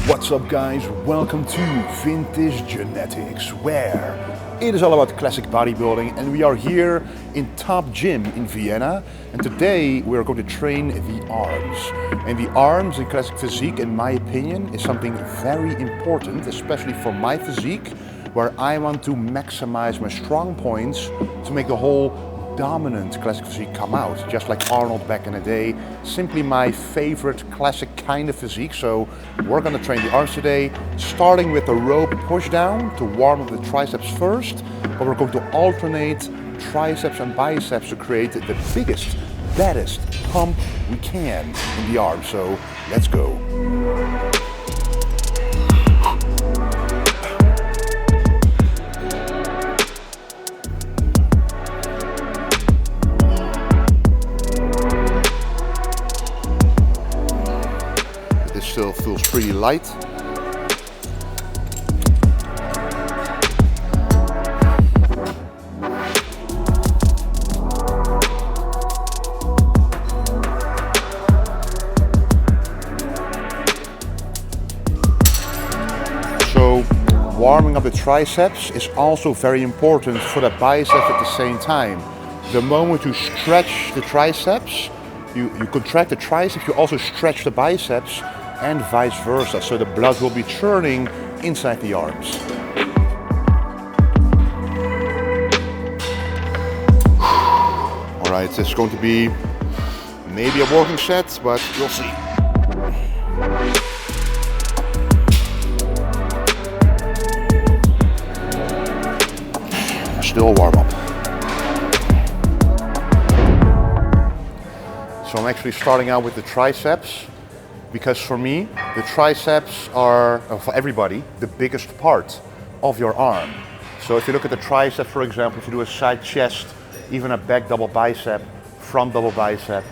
What's up guys, welcome to Vintage Genetics, where it is all about classic bodybuilding, and we are here in Top Gym in Vienna, and today we are going to train the arms. And the arms in classic physique, in my opinion, is something very important, especially for my physique, where I want to maximize my strong points to make the whole dominant classic physique come out, just like Arnold back in the day. Simply my favorite classic kind of physique. So we're gonna train the arms today, starting with the rope push down to warm up the triceps first, but we're going to alternate triceps and biceps to create the biggest, baddest pump we can in the arm. So let's go. Still feels pretty light. So warming up the triceps is also very important for the biceps at the same time. The moment you stretch the triceps, you contract the triceps, you also stretch the biceps, and vice versa, so the blood will be churning inside the arms. All right, this is going to be maybe a working set, but we'll see. Still warm up. So I'm actually starting out with the triceps, because for me, the triceps are, for everybody, the biggest part of your arm. So if you look at the tricep, for example, if you do a side chest, even a back double bicep, front double bicep,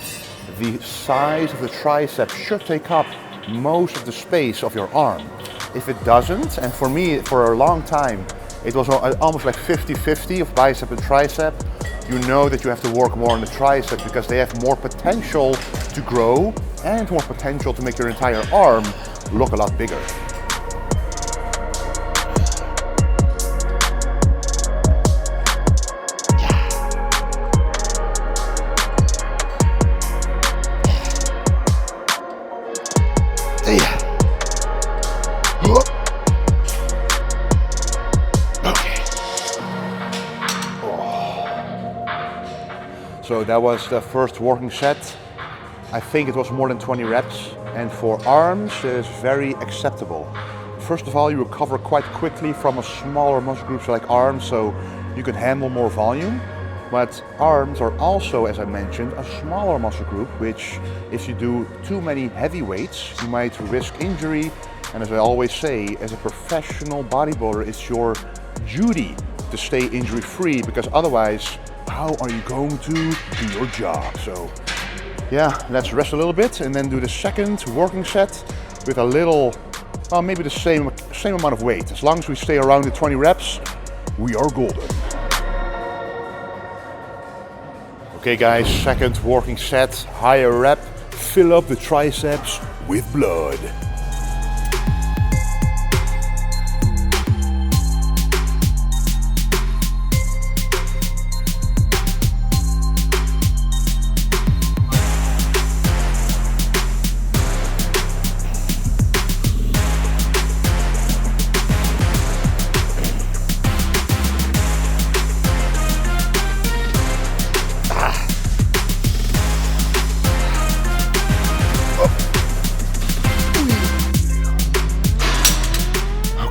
the size of the tricep should take up most of the space of your arm. If it doesn't, and for me, for a long time, it was almost like 50-50 of bicep and tricep, you know that you have to work more on the triceps because they have more potential to grow and more potential to make your entire arm look a lot bigger. So that was the first working set. I think it was more than 20 reps, and for arms it's very acceptable. First of all, you recover quite quickly from a smaller muscle groups like arms, so you can handle more volume. But arms are also, as I mentioned, a smaller muscle group, which if you do too many heavy weights, you might risk injury. And as I always say, as a professional bodybuilder, it's your duty to stay injury free, because otherwise, how are you going to do your job? So yeah, let's rest a little bit and then do the second working set with a little, well, maybe the same amount of weight. As long as we stay around the 20 reps, we are golden. Okay guys, second working set, higher rep, fill up the triceps with blood.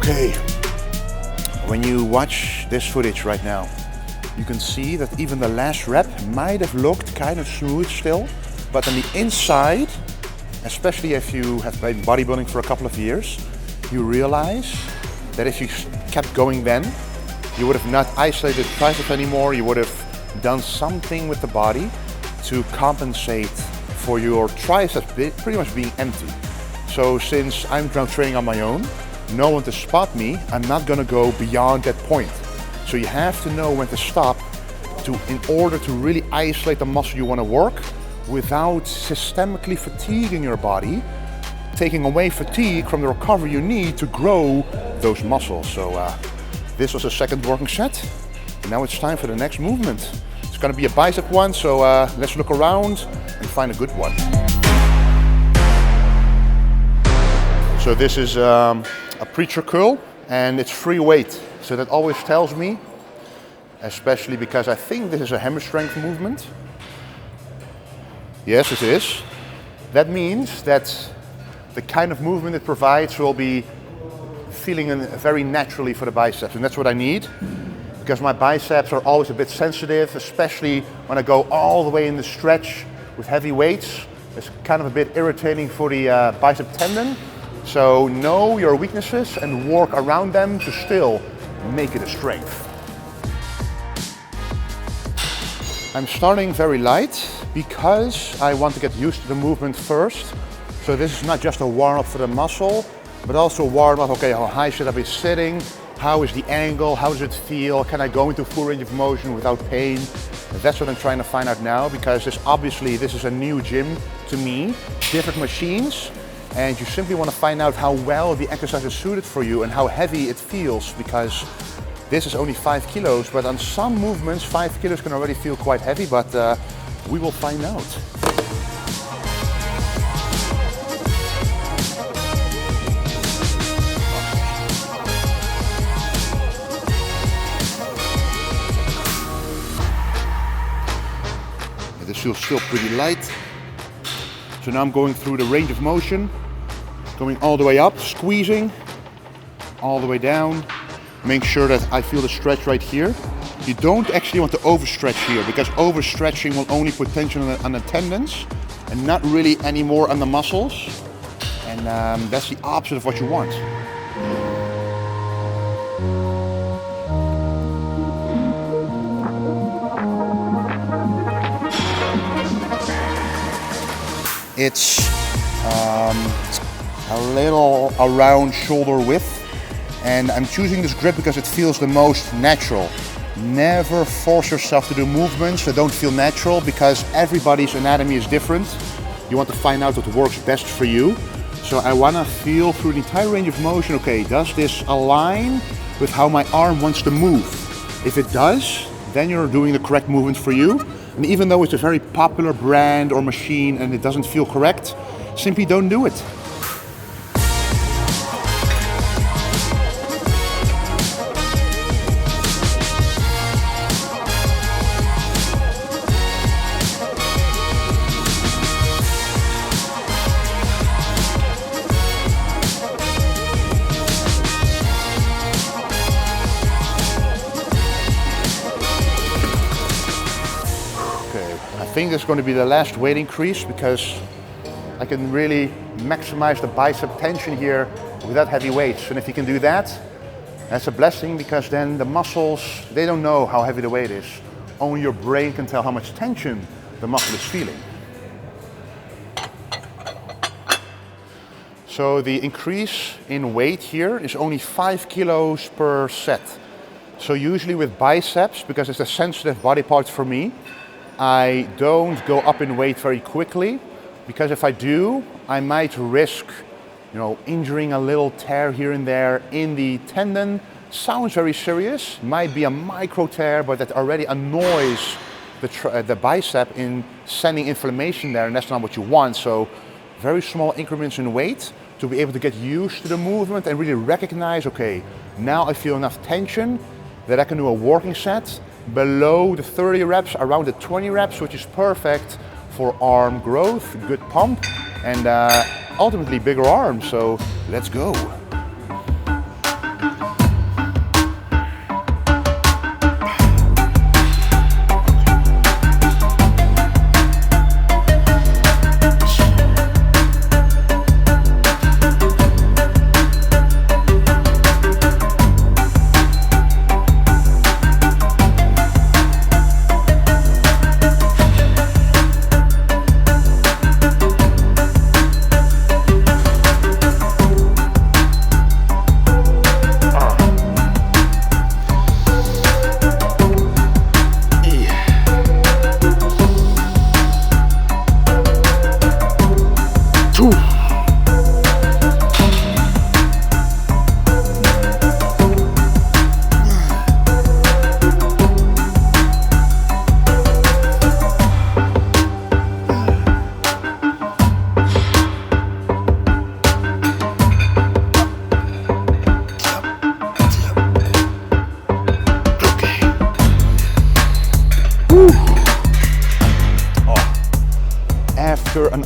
Okay, when you watch this footage right now, you can see that even the last rep might have looked kind of smooth still, but on the inside, especially if you have been bodybuilding for a couple of years, you realize that if you kept going then, you would have not isolated triceps anymore, you would have done something with the body to compensate for your triceps pretty much being empty. So since I'm now training on my own, no one to spot me, I'm not gonna go beyond that point. So you have to know when to stop in order to really isolate the muscle you want to work without systemically fatiguing your body taking away fatigue from the recovery you need to grow those muscles. So this was the second working set. And now it's time for the next movement. It's going to be a bicep one, so let's look around and find a good one. So this is a preacher curl, and it's free weight. So that always tells me, especially because I think this is a hammer strength movement. Yes, it is. That means that the kind of movement it provides will be feeling very naturally for the biceps, and that's what I need. Because my biceps are always a bit sensitive, especially when I go all the way in the stretch with heavy weights. It's kind of a bit irritating for the bicep tendon. So know your weaknesses and work around them to still make it a strength. I'm starting very light because I want to get used to the movement first. So this is not just a warm-up for the muscle, but also warm up, okay, how high should I be sitting? How is the angle? How does it feel? Can I go into full range of motion without pain? That's what I'm trying to find out now, because this is a new gym to me, different machines, and you simply want to find out how well the exercise is suited for you and how heavy it feels, because this is only 5 kilos, but on some movements 5 kilos can already feel quite heavy, but we will find out. This feels still pretty light. So now I'm going through the range of motion, going all the way up, squeezing, all the way down. Make sure that I feel the stretch right here. You don't actually want to overstretch here, because overstretching will only put tension on the tendons and not really anymore on the muscles. And that's the opposite of what you want. It's a little around shoulder width, and I'm choosing this grip because it feels the most natural. Never force yourself to do movements that don't feel natural, because everybody's anatomy is different. You want to find out what works best for you. So I want to feel through the entire range of motion, okay, does this align with how my arm wants to move? If it does, then you're doing the correct movement for you. And even though it's a very popular brand or machine and it doesn't feel correct, simply don't do it. I think it's going to be the last weight increase, because I can really maximize the bicep tension here without heavy weights. And if you can do that, that's a blessing, because then the muscles, they don't know how heavy the weight is. Only your brain can tell how much tension the muscle is feeling. So the increase in weight here is only 5 kilos per set. So usually with biceps, because it's a sensitive body part for me, I don't go up in weight very quickly, because if I do, I might risk, injuring a little tear here and there in the tendon. Sounds very serious, might be a micro tear, but that already annoys the bicep in sending inflammation there, and that's not what you want. So very small increments in weight to be able to get used to the movement and really recognize, okay, now I feel enough tension that I can do a working set below the 30 reps, around the 20 reps, which is perfect for arm growth, good pump, and ultimately bigger arms. So let's go.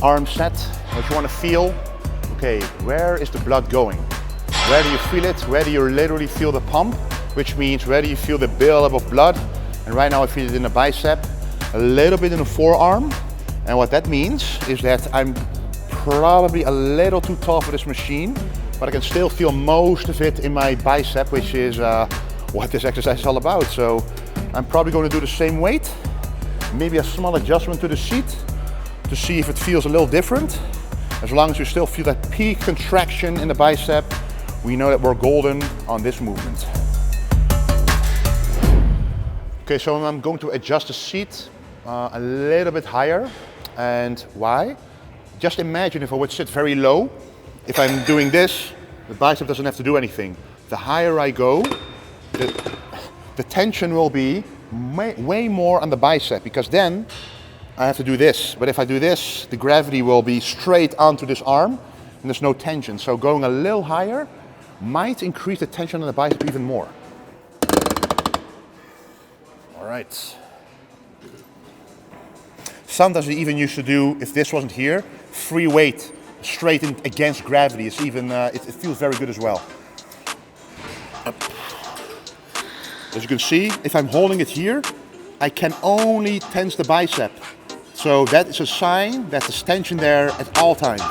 arm set, what you want to feel, okay, where is the blood going? Where do you feel it? Where do you literally feel the pump? Which means where do you feel the buildup of blood? And right now I feel it in the bicep, a little bit in the forearm. And what that means is that I'm probably a little too tall for this machine, but I can still feel most of it in my bicep, which is what this exercise is all about. So I'm probably going to do the same weight, maybe a small adjustment to the seat to see if it feels a little different. As long as you still feel that peak contraction in the bicep, we know that we're golden on this movement. Okay, so I'm going to adjust the seat a little bit higher. And why? Just imagine if I would sit very low, if I'm doing this, the bicep doesn't have to do anything. The higher I go, the tension will be way more on the bicep, because then I have to do this. But if I do this, the gravity will be straight onto this arm and there's no tension. So going a little higher might increase the tension on the bicep even more. All right. Sometimes we even used to do, if this wasn't here, free weight straight in against gravity. It's even, it feels very good as well. As you can see, if I'm holding it here, I can only tense the bicep. So that is a sign that there's tension there at all times.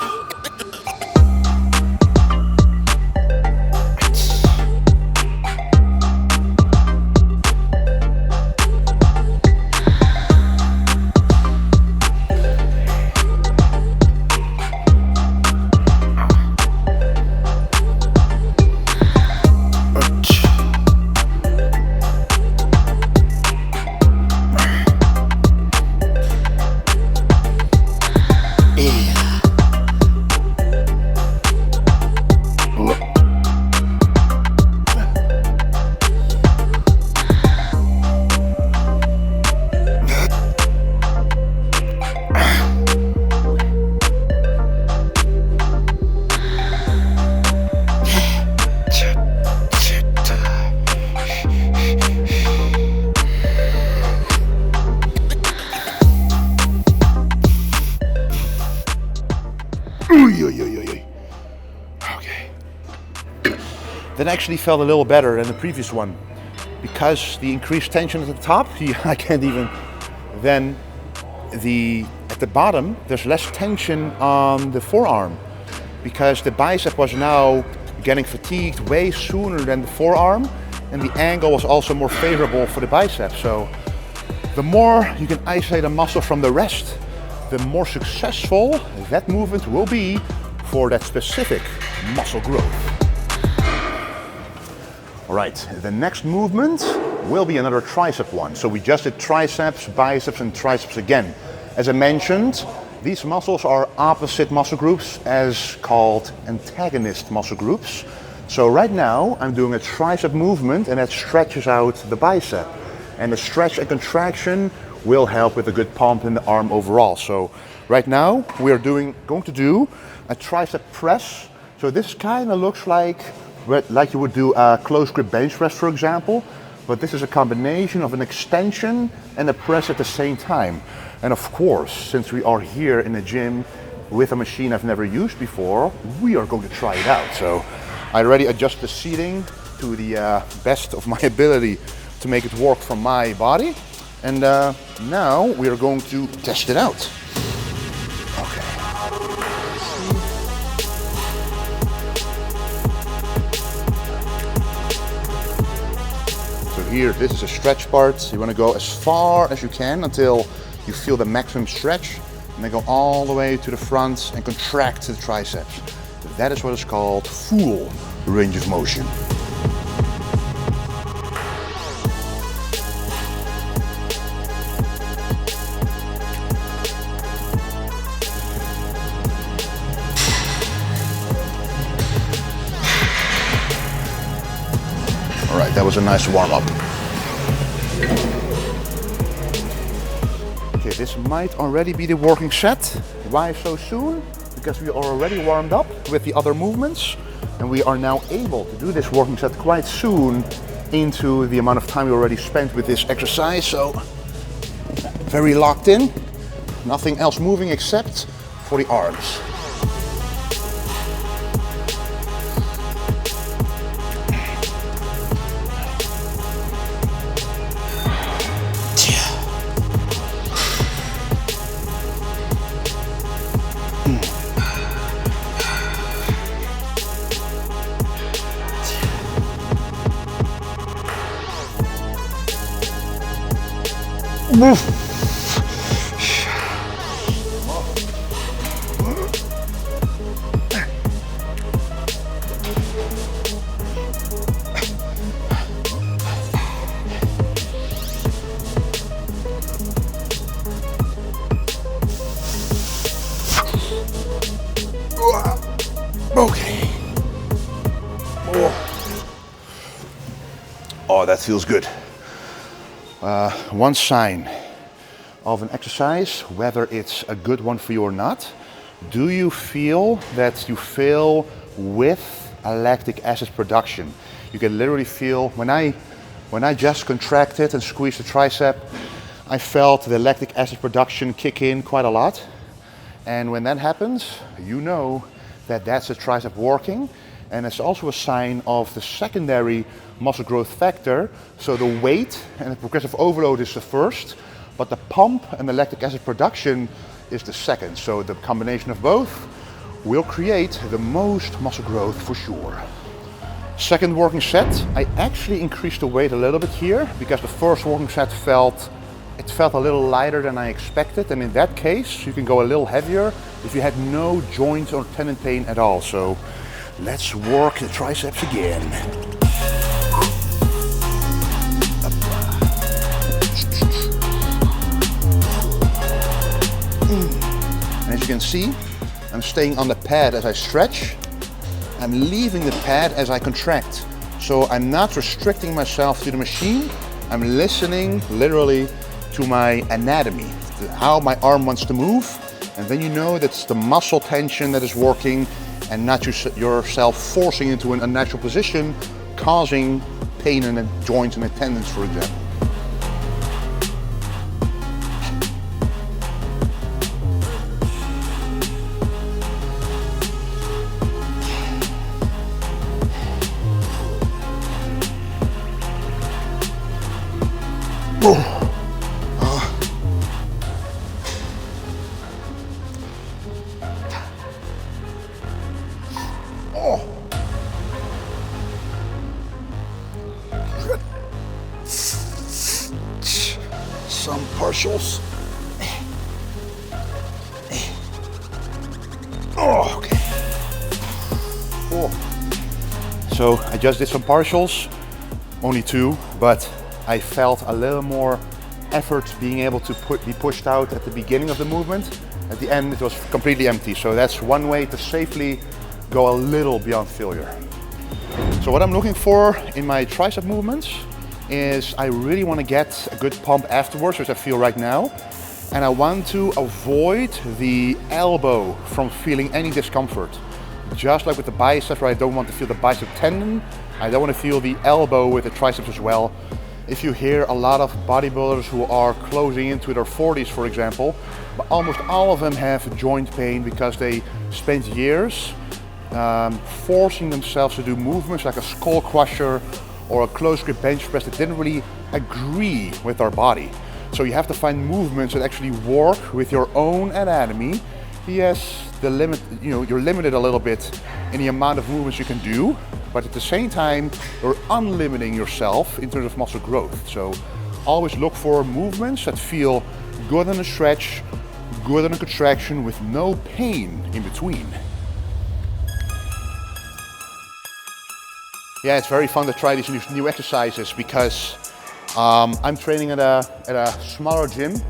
Okay. That actually felt a little better than the previous one, because the increased tension at the top, I can't even. Then at the bottom, there's less tension on the forearm, because the bicep was now getting fatigued way sooner than the forearm, and the angle was also more favorable for the bicep. So the more you can isolate a muscle from the rest, the more successful that movement will be for that specific muscle growth. All right, the next movement will be another tricep one. So we just did triceps, biceps, and triceps again. As I mentioned, these muscles are opposite muscle groups, as called antagonist muscle groups. So right now I'm doing a tricep movement, and that stretches out the bicep. And the stretch and contraction will help with a good pump in the arm overall. So right now we are going to do a tricep press. So this kind of looks like you would do a close grip bench press, for example, but this is a combination of an extension and a press at the same time. And of course, since we are here in a gym with a machine I've never used before, we are going to try it out. So I already adjust the seating to the best of my ability to make it work for my body. And now we are going to test it out. Okay. So here, this is a stretch part. You want to go as far as you can until you feel the maximum stretch, and then go all the way to the front and contract the triceps. That is what is called full range of motion. All right, that was a nice warm up. Okay, this might already be the working set. Why so soon? Because we are already warmed up with the other movements, and we are now able to do this working set quite soon into the amount of time we already spent with this exercise. So very locked in, nothing else moving except for the arms. Okay. Oh, that feels good. One sign of an exercise, whether it's a good one for you or not, do you feel that you fail with a lactic acid production? You can literally feel, when I just contracted and squeezed the tricep, I felt the lactic acid production kick in quite a lot. And when that happens, you know that that's the tricep working. And it's also a sign of the secondary muscle growth factor. So the weight and the progressive overload is the first, but the pump and the lactic acid production is the second. So the combination of both will create the most muscle growth for sure. Second working set, I actually increased the weight a little bit here because the first working set felt a little lighter than I expected, and in that case you can go a little heavier if you had no joint or tendon pain at all. So let's work the triceps again. And as you can see, I'm staying on the pad as I stretch. I'm leaving the pad as I contract. So I'm not restricting myself to the machine. I'm listening literally to my anatomy, to how my arm wants to move. And then you know that's the muscle tension that is working and not yourself forcing into an unnatural position, causing pain in the joints and the tendons, for example. Some partials. Oh, okay. Oh. So I just did some partials, only 2, but I felt a little more effort being able to be pushed out at the beginning of the movement. At the end it was completely empty. So that's one way to safely go a little beyond failure. So what I'm looking for in my tricep movements is I really want to get a good pump afterwards, which I feel right now. And I want to avoid the elbow from feeling any discomfort. Just like with the biceps, where I don't want to feel the bicep tendon, I don't want to feel the elbow with the triceps as well. If you hear a lot of bodybuilders who are closing into their 40s, for example, but almost all of them have joint pain because they spent years forcing themselves to do movements like a skull crusher or a close grip bench press that didn't really agree with our body. So you have to find movements that actually work with your own anatomy. Yes, you're limited a little bit in the amount of movements you can do, but at the same time, you're unlimiting yourself in terms of muscle growth. So always look for movements that feel good on a stretch, good on a contraction with no pain in between. Yeah, it's very fun to try these new exercises because I'm training at a smaller gym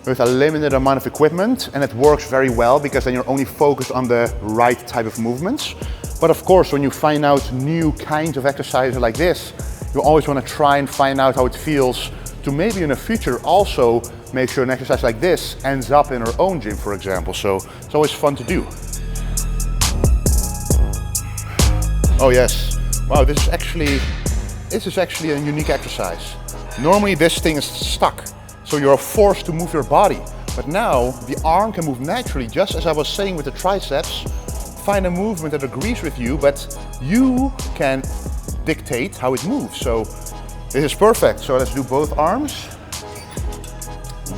with a limited amount of equipment, and it works very well because then you're only focused on the right type of movements. But of course, when you find out new kinds of exercises like this, you always want to try and find out how it feels to maybe in the future also make sure an exercise like this ends up in our own gym, for example. So it's always fun to do. Oh yes. Wow, this is actually a unique exercise. Normally this thing is stuck, so you're forced to move your body. But now the arm can move naturally, just as I was saying with the triceps. Find a movement that agrees with you, but you can dictate how it moves. So this is perfect. So let's do both arms.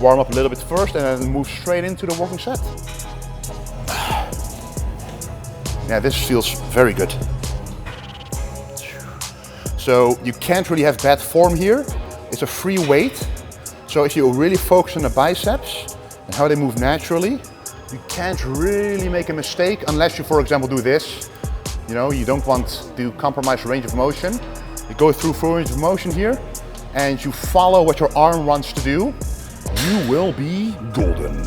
Warm up a little bit first and then move straight into the working set. Yeah, this feels very good. So you can't really have bad form here. It's a free weight. So if you really focus on the biceps and how they move naturally, you can't really make a mistake unless you, for example, do this. You know, you don't want to compromise range of motion. You go through full range of motion here and you follow what your arm wants to do. You will be golden.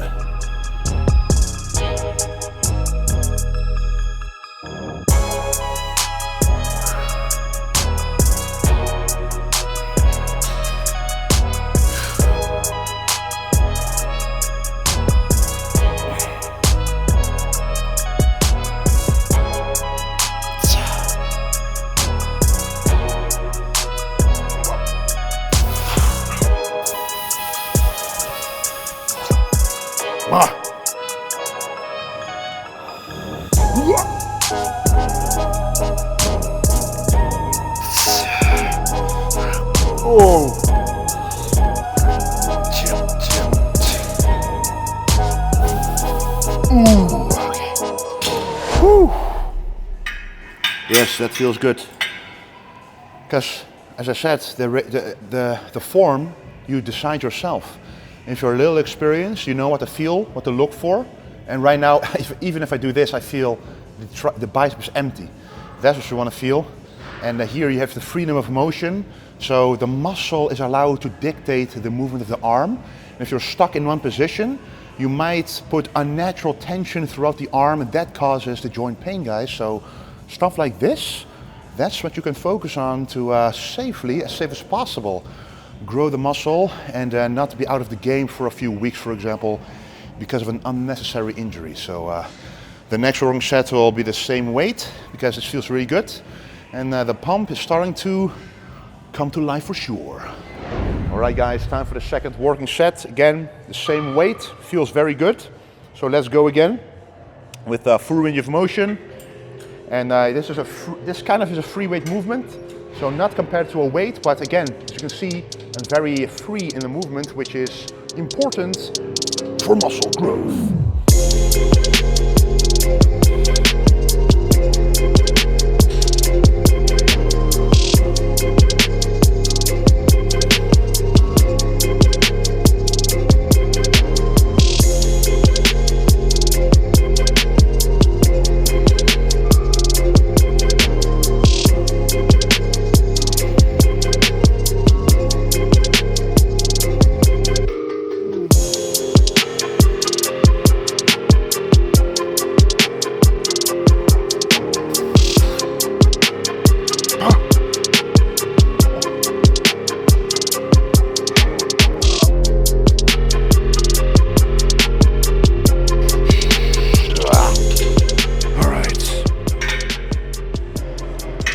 Oh. Ooh. Whew. Yes, that feels good. Because, as I said, the form you decide yourself. If you're a little experienced, you know what to feel, what to look for. And right now, even if I do this, I feel the biceps empty. That's what you want to feel. And here you have the freedom of motion. So the muscle is allowed to dictate the movement of the arm. And if you're stuck in one position, you might put unnatural tension throughout the arm, and that causes the joint pain, guys. So stuff like this, that's what you can focus on to safely, as safe as possible, grow the muscle and not be out of the game for a few weeks, for example, because of an unnecessary injury. So the next working set will be the same weight because it feels really good. And the pump is starting to come to life for sure. All right, guys, time for the second working set. Again, the same weight, feels very good. So let's go again with full range of motion. And this kind of is a free weight movement. So not compared to a weight, but again, as you can see, I'm very free in the movement, which is important for muscle growth.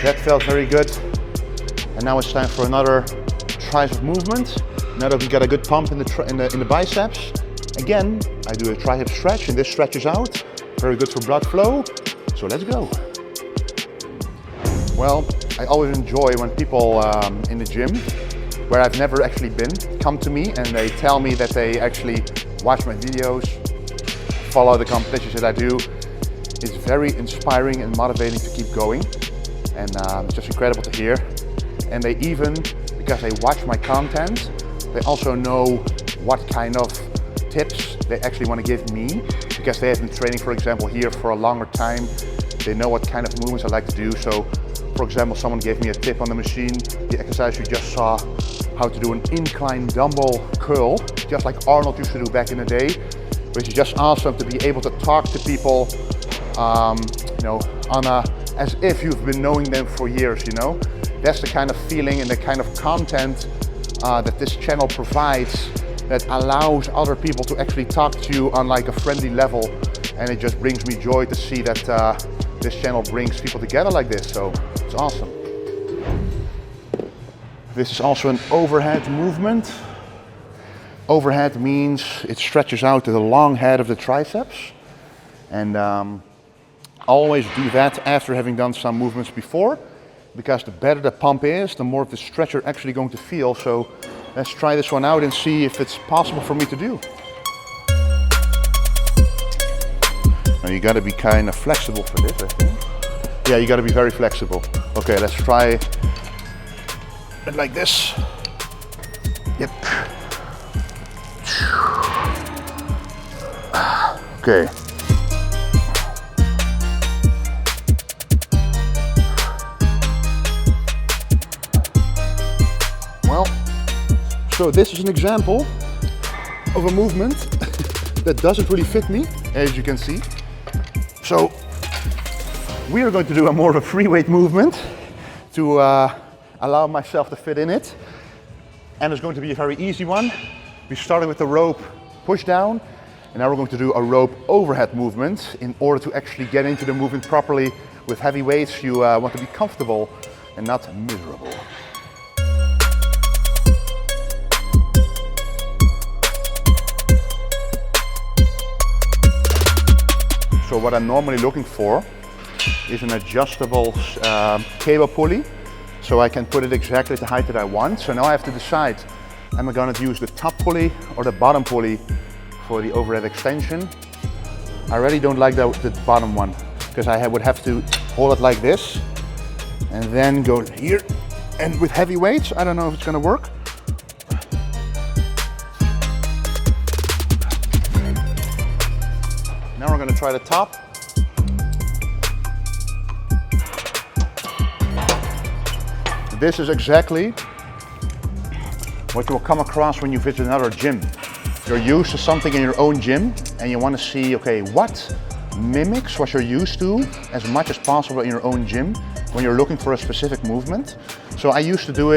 That felt very good. And now it's time for another tricep movement. Now that we got a good pump in the biceps, again, I do a tricep stretch, and this stretches out. Very good for blood flow. So let's go. Well, I always enjoy when people in the gym, where I've never actually been, come to me and they tell me that they actually watch my videos, follow the competitions that I do. It's very inspiring and motivating to keep going. And it's just incredible to hear. And they even, because they watch my content, they also know what kind of tips they actually want to give me, because they have been training, for example, here for a longer time. They know what kind of movements I like to do. So, for example, someone gave me a tip on the machine, the exercise you just saw, how to do an incline dumbbell curl, just like Arnold used to do back in the day, which is just awesome to be able to talk to people, you know, as if you've been knowing them for years, you know. That's the kind of feeling and the kind of content that this channel provides, that allows other people to actually talk to you on like a friendly level. And it just brings me joy to see that this channel brings people together like this. So it's awesome. This is also an overhead movement. overhead means it stretches out to the long head of the triceps. And always do that after having done some movements before, because the better the pump is, the more of the stretch you're actually going to feel. So let's try this one out and see if it's possible for me to do. Now you got to be kind of flexible for this, I think. Yeah, you got to be very flexible. Okay, let's try it like this. Yep. Okay. Well, so this is an example of a movement that doesn't really fit me, as you can see. So we are going to do a more of a free weight movement to allow myself to fit in it. And it's going to be a very easy one. We started with the rope push down, and now we're going to do a rope overhead movement. In order to actually get into the movement properly with heavy weights, you want to be comfortable and not miserable. So what I'm normally looking for is an adjustable cable pulley, so I can put it exactly at the height that I want. So now I have to decide, am I going to use the top pulley or the bottom pulley for the overhead extension? I really don't like the bottom one, because I would have to hold it like this and then go here. And with heavy weights, I don't know if it's going to work. Now we're going to try the top. This is exactly what you will come across when you visit another gym. You're used to something in your own gym and you want to see, okay, what mimics what you're used to as much as possible in your own gym when you're looking for a specific movement. So I used to do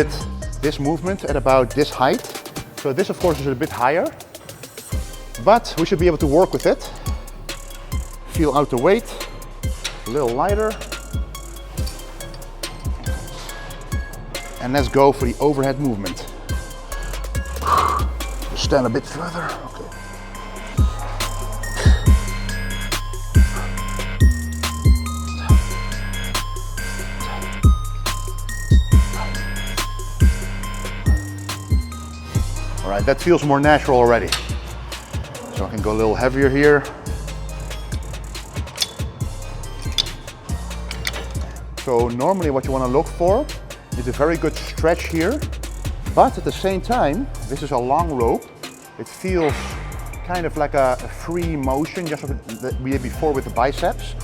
this movement at about this height. So this of course is a bit higher, but we should be able to work with it. Feel out the weight, a little lighter. And let's go for the overhead movement. Stand a bit further, okay. All right, that feels more natural already. So I can go a little heavier here. So normally what you want to look for is a very good stretch here, but at the same time, this is a long rope. It feels kind of like a free motion, just like we did before with the biceps.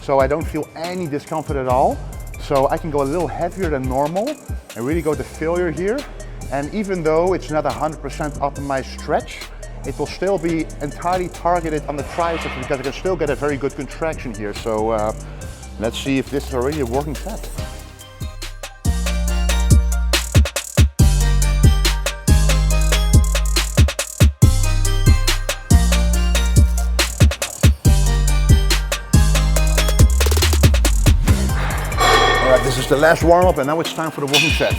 So I don't feel any discomfort at all. So I can go a little heavier than normal and really go to failure here. And even though it's not a 100% optimized stretch, it will still be entirely targeted on the triceps, because I can still get a very good contraction here. So let's see if this is already a working set. All right, this is the last warm-up, and now it's time for the working set.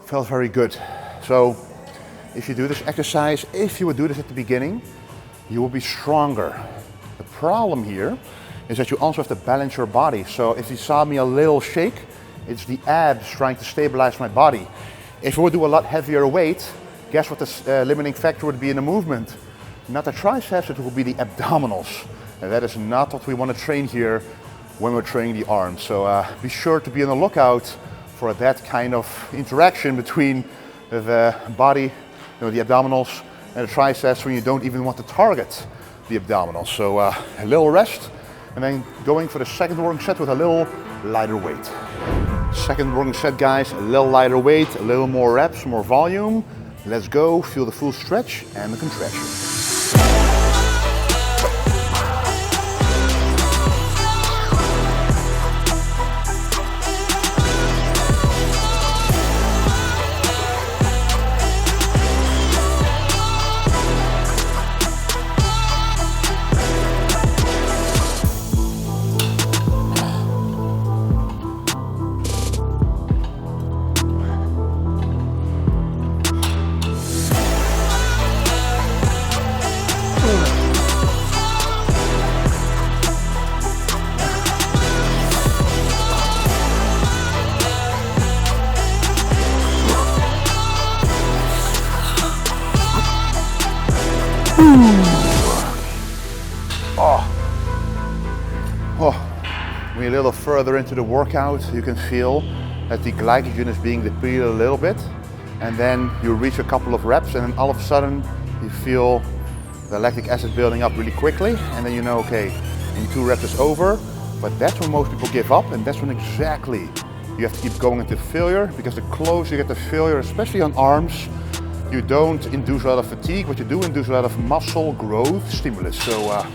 Felt very good. So if you do this exercise, if you would do this at the beginning, you will be stronger. The problem here is that you also have to balance your body. So if you saw me a little shake, it's the abs trying to stabilize my body. If you would do a lot heavier weight, guess what the limiting factor would be in the movement? Not the triceps, it will be the abdominals. And that is not what we want to train here when we're training the arms. So be sure to be on the lookout for that kind of interaction between the body, the abdominals, and the triceps when you don't even want to target the abdominals. So a little rest, and then going for the second working set with a little lighter weight. Second working set, guys, a little lighter weight, a little more reps, more volume. Let's go, feel the full stretch and the contraction. When you're a little further into the workout, you can feel that the glycogen is being depleted a little bit, and then you reach a couple of reps, and then all of a sudden you feel the lactic acid building up really quickly, and then you know, okay, in 2 reps it's over. But that's when most people give up, and that's when exactly you have to keep going into failure, because the closer you get to failure, especially on arms, you don't induce a lot of fatigue, but you do induce a lot of muscle growth stimulus. So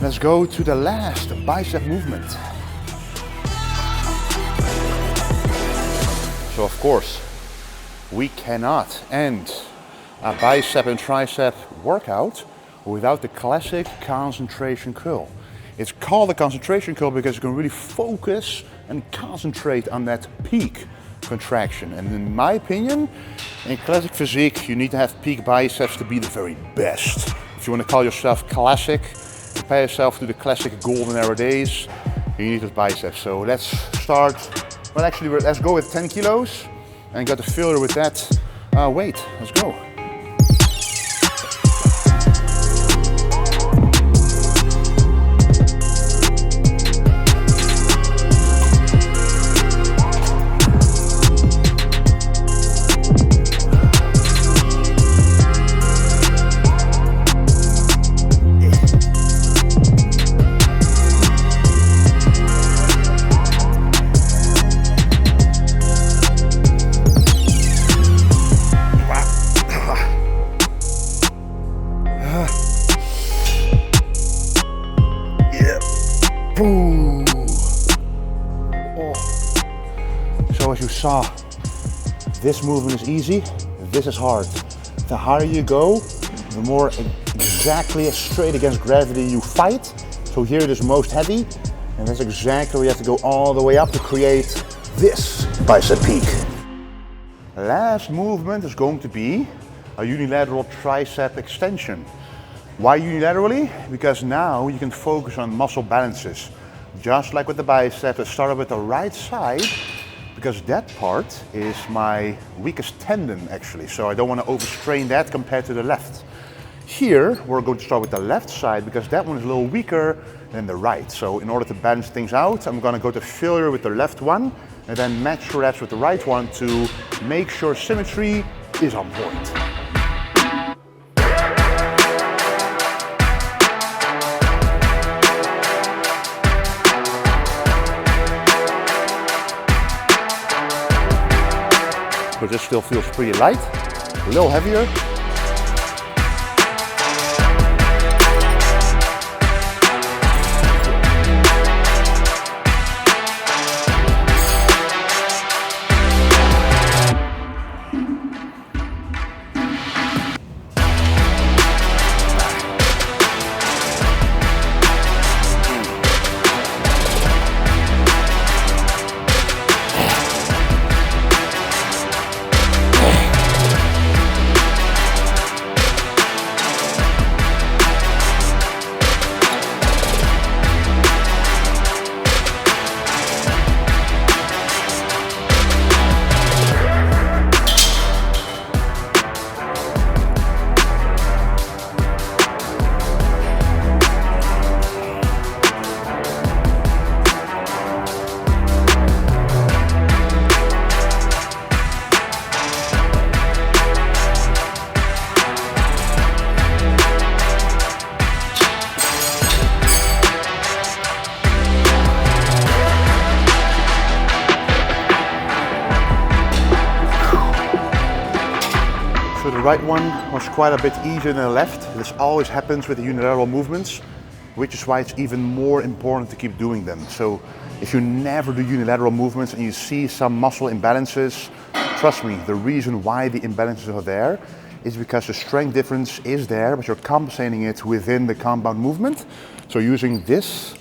let's go to the last bicep movement. So of course, we cannot end a bicep and tricep workout without the classic concentration curl. It's called a concentration curl because you can really focus and concentrate on that peak contraction. And in my opinion, in classic physique, you need to have peak biceps to be the very best. If you want to call yourself classic, compare yourself to the classic golden era days, you need those biceps. So let's start, well actually let's go with 10 kilos and get the failure with that weight. Let's go. Boom. Oh. So as you saw, this movement is easy, this is hard. The higher you go, the more exactly straight against gravity you fight. So here it is most heavy, and that's exactly where you have to go all the way up to create this bicep peak. Last movement is going to be a unilateral tricep extension. Why unilaterally? Because now you can focus on muscle balances. Just like with the bicep, I started with the right side because that part is my weakest tendon actually. So I don't want to overstrain that compared to the left. Here, we're going to start with the left side because that one is a little weaker than the right. So in order to balance things out, I'm going to go to failure with the left one and then match reps with the right one to make sure symmetry is on point. But this still feels pretty light, a little heavier. right one was quite a bit easier than the left. This always happens with the unilateral movements, which is why it's even more important to keep doing them. So if you never do unilateral movements and you see some muscle imbalances, trust me, the reason why the imbalances are there is because the strength difference is there, but you're compensating it within the compound movement. So using this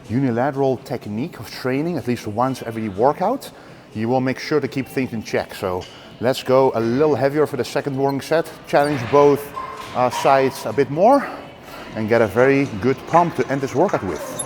unilateral technique of training at least once every workout, you will make sure to keep things in check. So let's go a little heavier for the second warming set, challenge both sides a bit more, and get a very good pump to end this workout with.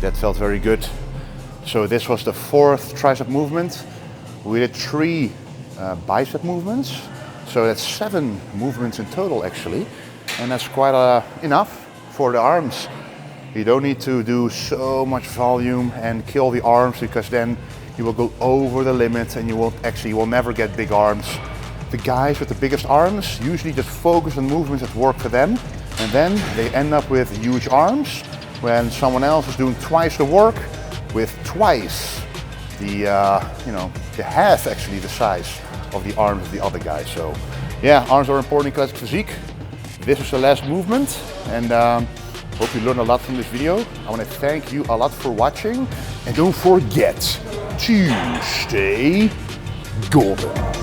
That felt very good. So this was the fourth tricep movement. We did 3 bicep movements. So that's 7 movements in total actually. And that's quite enough for the arms. You don't need to do so much volume and kill the arms, because then you will go over the limit and you will never get big arms. The guys with the biggest arms usually just focus on movements that work for them, and then they end up with huge arms, when someone else is doing twice the work with twice the half actually the size of the arms of the other guy. So yeah, arms are important in classic physique. This is the last movement, and hope you learned a lot from this video. I want to thank you a lot for watching, and don't forget to stay golden.